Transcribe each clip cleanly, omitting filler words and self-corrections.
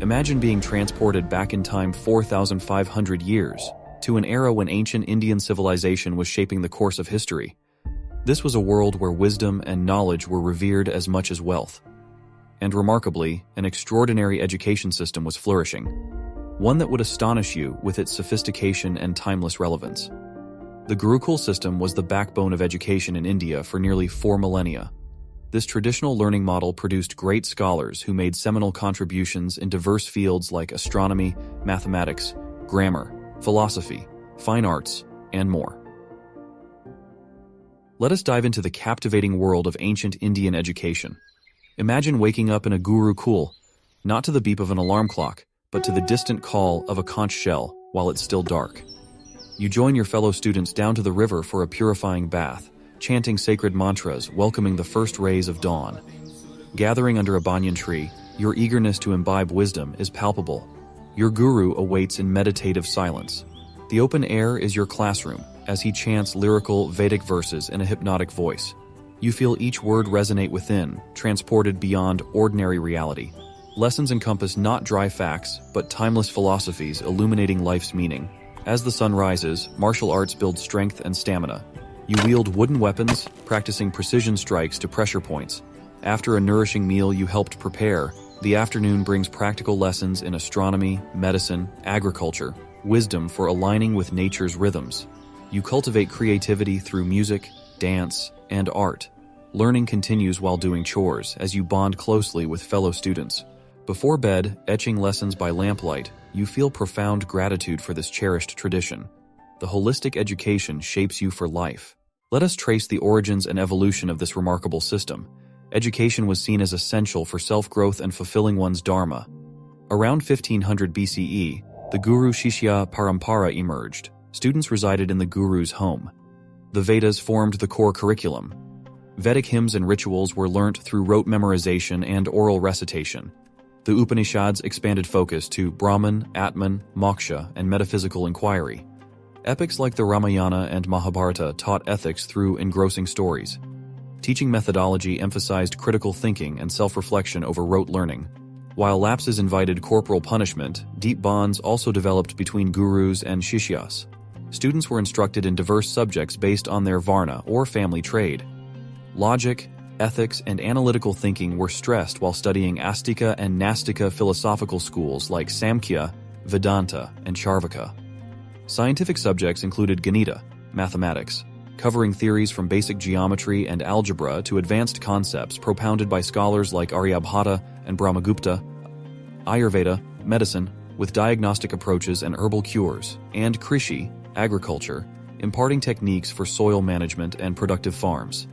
Imagine being transported back in time 4,500 years, to an era when ancient Indian civilization was shaping the course of history. This was a world where wisdom and knowledge were revered as much as wealth. And remarkably, an extraordinary education system was flourishing, one that would astonish you with its sophistication and timeless relevance. The Gurukul system was the backbone of education in India for nearly 4 millennia. This traditional learning model produced great scholars who made seminal contributions in diverse fields like astronomy, mathematics, grammar, philosophy, fine arts, and more. Let us dive into the captivating world of ancient Indian education. Imagine waking up in a Gurukul, not to the beep of an alarm clock, but to the distant call of a conch shell while it's still dark. You join your fellow students down to the river for a purifying bath, chanting sacred mantras welcoming the first rays of dawn. Gathering under a banyan tree, your eagerness to imbibe wisdom is palpable. Your guru awaits in meditative silence. The open air is your classroom, as he chants lyrical Vedic verses in a hypnotic voice. You feel each word resonate within, transported beyond ordinary reality. Lessons encompass not dry facts, but timeless philosophies illuminating life's meaning. As the sun rises, martial arts build strength and stamina. You wield wooden weapons, practicing precision strikes to pressure points. After a nourishing meal you helped prepare, the afternoon brings practical lessons in astronomy, medicine, agriculture, wisdom for aligning with nature's rhythms. You cultivate creativity through music, dance, and art. Learning continues while doing chores as you bond closely with fellow students. Before bed, etching lessons by lamplight, you feel profound gratitude for this cherished tradition. The holistic education shapes you for life. Let us trace the origins and evolution of this remarkable system. Education was seen as essential for self-growth and fulfilling one's dharma. Around 1500 BCE, the Guru-Shishya Parampara emerged. Students resided in the guru's home. The Vedas formed the core curriculum. Vedic hymns and rituals were learnt through rote memorization and oral recitation. The Upanishads expanded focus to Brahman, Atman, Moksha, and metaphysical inquiry. Epics like the Ramayana and Mahabharata taught ethics through engrossing stories. Teaching methodology emphasized critical thinking and self-reflection over rote learning. While lapses invited corporal punishment, deep bonds also developed between gurus and shishyas. Students were instructed in diverse subjects based on their varna or family trade. Logic, ethics, and analytical thinking were stressed while studying Astika and Nastika philosophical schools like Samkhya, Vedanta, and Charvaka. Scientific subjects included Ganita, mathematics, covering theories from basic geometry and algebra to advanced concepts propounded by scholars like Aryabhata and Brahmagupta, Ayurveda, medicine, with diagnostic approaches and herbal cures, and Krishi, agriculture, imparting techniques for soil management and productive farms.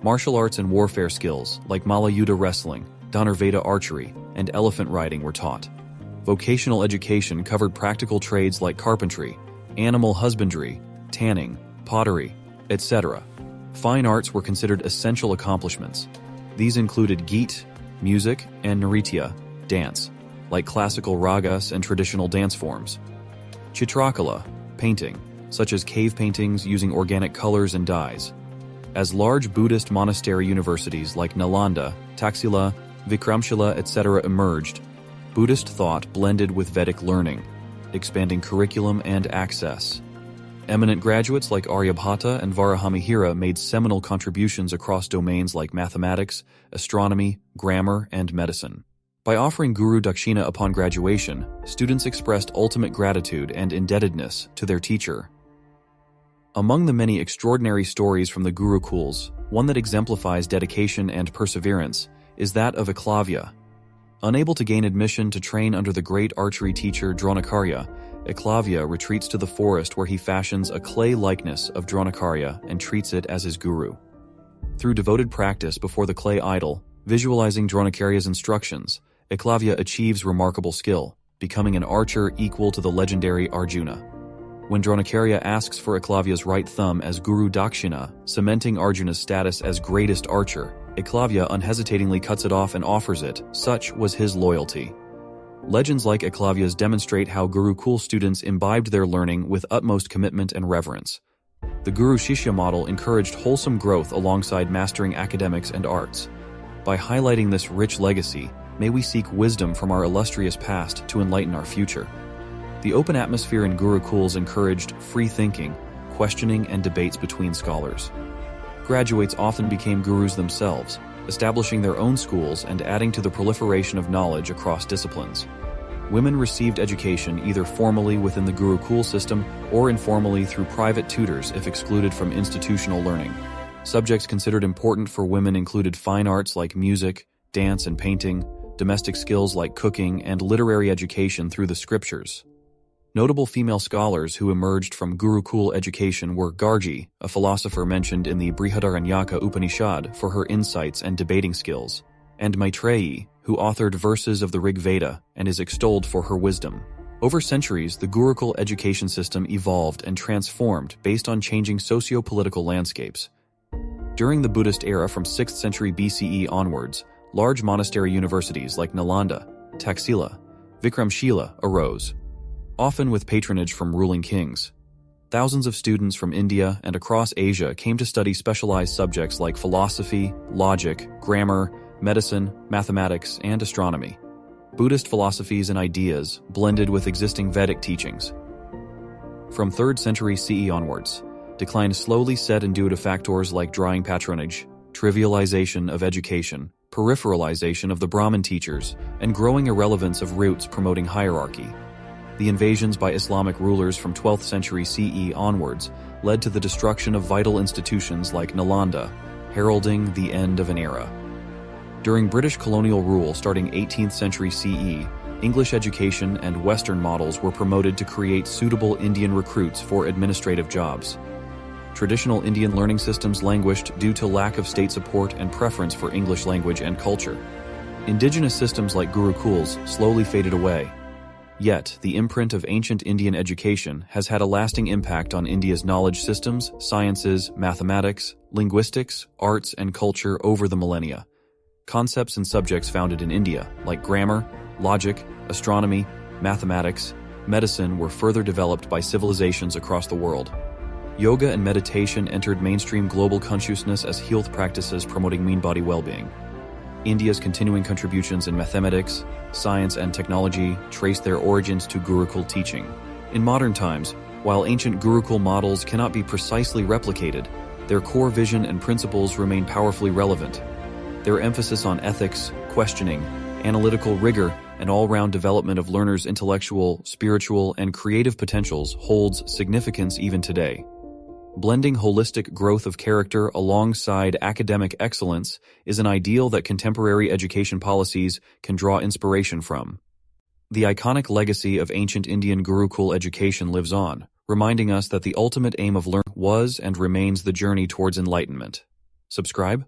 Martial arts and warfare skills like Malayuddha wrestling, Dhanurveda archery, and elephant riding were taught. Vocational education covered practical trades like carpentry, animal husbandry, tanning, pottery, etc. Fine arts were considered essential accomplishments. These included G.O.A.T, music, and Nritya, dance, like classical ragas and traditional dance forms. Chitrakala, painting, such as cave paintings using organic colors and dyes. As large Buddhist monastery universities like Nalanda, Taxila, Vikramshila, etc. emerged, Buddhist thought blended with Vedic learning, expanding curriculum and access. Eminent graduates like Aryabhata and Varahamihira made seminal contributions across domains like mathematics, astronomy, grammar, and medicine. By offering Guru Dakshina upon graduation, students expressed ultimate gratitude and indebtedness to their teacher. Among the many extraordinary stories from the Gurukuls, one that exemplifies dedication and perseverance is that of Eklavya. Unable to gain admission to train under the great archery teacher Dronakarya, Eklavya retreats to the forest where he fashions a clay likeness of Dronakarya and treats it as his guru. Through devoted practice before the clay idol, visualizing Dronakarya's instructions, Eklavya achieves remarkable skill, becoming an archer equal to the legendary Arjuna. When Dronakarya asks for Eklavya's right thumb as Guru Dakshina, cementing Arjuna's status as greatest archer, Eklavya unhesitatingly cuts it off and offers it. Such was his loyalty. Legends like Eklavya's demonstrate how Gurukul students imbibed their learning with utmost commitment and reverence. The Guru-Shishya model encouraged wholesome growth alongside mastering academics and arts. By highlighting this rich legacy, may we seek wisdom from our illustrious past to enlighten our future. The open atmosphere in Gurukuls encouraged free thinking, questioning, and debates between scholars. Graduates often became gurus themselves, establishing their own schools and adding to the proliferation of knowledge across disciplines. Women received education either formally within the Gurukul system or informally through private tutors if excluded from institutional learning. Subjects considered important for women included fine arts like music, dance, and painting, domestic skills like cooking, and literary education through the scriptures. Notable female scholars who emerged from Gurukul education were Gargi, a philosopher mentioned in the Brihadaranyaka Upanishad for her insights and debating skills, and Maitreyi, who authored verses of the Rig Veda and is extolled for her wisdom. Over centuries, the Gurukul education system evolved and transformed based on changing socio-political landscapes. During the Buddhist era from 6th century BCE onwards, large monastery universities like Nalanda, Taxila, Vikramshila arose, often with patronage from ruling kings. Thousands of students from India and across Asia came to study specialized subjects like philosophy, logic, grammar, medicine, mathematics, and astronomy. Buddhist philosophies and ideas blended with existing Vedic teachings. From 3rd century CE onwards, decline slowly set in due to factors like drawing patronage, trivialization of education, peripheralization of the Brahmin teachers, and growing irrelevance of roots promoting hierarchy. The invasions by Islamic rulers from 12th century CE onwards led to the destruction of vital institutions like Nalanda, heralding the end of an era. During British colonial rule starting 18th century CE, English education and Western models were promoted to create suitable Indian recruits for administrative jobs. Traditional Indian learning systems languished due to lack of state support and preference for English language and culture. Indigenous systems like Gurukuls slowly faded away. Yet, the imprint of ancient Indian education has had a lasting impact on India's knowledge systems, sciences, mathematics, linguistics, arts, and culture over the millennia. Concepts and subjects founded in India, like grammar, logic, astronomy, mathematics, medicine, were further developed by civilizations across the world. Yoga and meditation entered mainstream global consciousness as health practices promoting mind-body well-being. India's continuing contributions in mathematics, science, and technology trace their origins to Gurukul teaching. In modern times, while ancient Gurukul models cannot be precisely replicated, their core vision and principles remain powerfully relevant. Their emphasis on ethics, questioning, analytical rigor, and all-round development of learners' intellectual, spiritual, and creative potentials holds significance even today. Blending holistic growth of character alongside academic excellence is an ideal that contemporary education policies can draw inspiration from. The iconic legacy of ancient Indian Gurukul education lives on, reminding us that the ultimate aim of learning was and remains the journey towards enlightenment. Subscribe?